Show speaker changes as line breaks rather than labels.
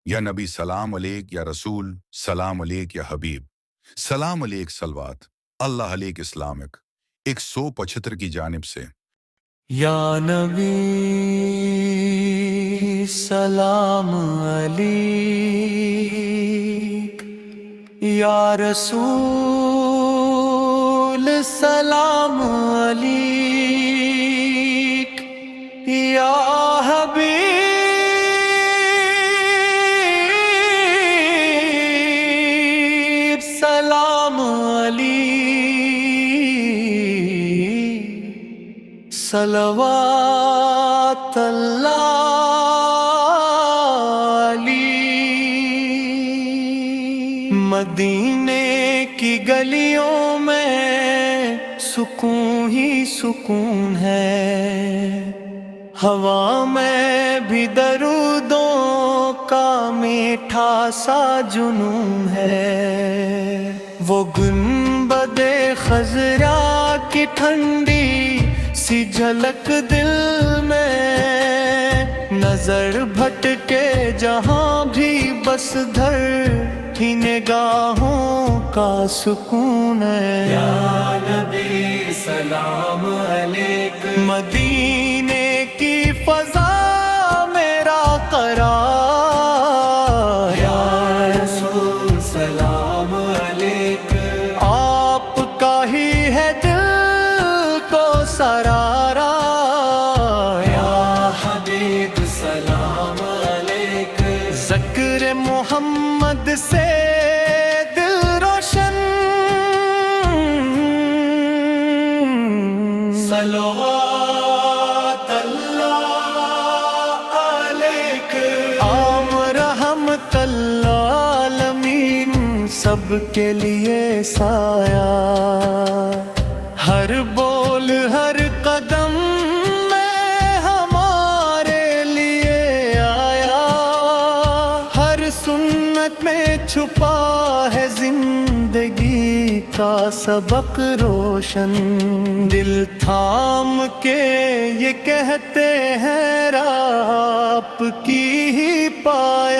یا نبی سلام علیک، یا رسول سلام علیک، یا حبیب سلام علیک صلوات اللہ علیک اسلامک 175 کی جانب سے۔
یا نبی سلام علیک، یا رسول سلام علیک، یا حبیب سلام علیک، صلوات اللہ علیہ۔ مدینے کی گلیوں میں سکون ہی سکون ہے، ہوا میں بھی درودوں کا میٹھا سا جنون ہے۔ وہ گنبد خضرا کی ٹھنڈی سی جھلک دل میں، نظر بھٹکے جہاں بھی بس دھر ہی نگاہوں کا سکون ہے۔ یا نبی سلام علیک، مدینے کی فضا میرا قرار، یا رسول سلام علیک، آپ کا ہی ہے دل کو سرارا، یا حبیب سلام علیک، ذکر محمد سے دل روشن، صلوات اللہ علیک، عام رحمت العالمین سب کے لیے سایہ، ہر بول ہر قدم میں ہمارے لیے آیا، ہر سنت میں چھپا ہے زندگی کا سبق روشن، دل تھام کے یہ کہتے ہیں راہ آپ کی ہی پایا۔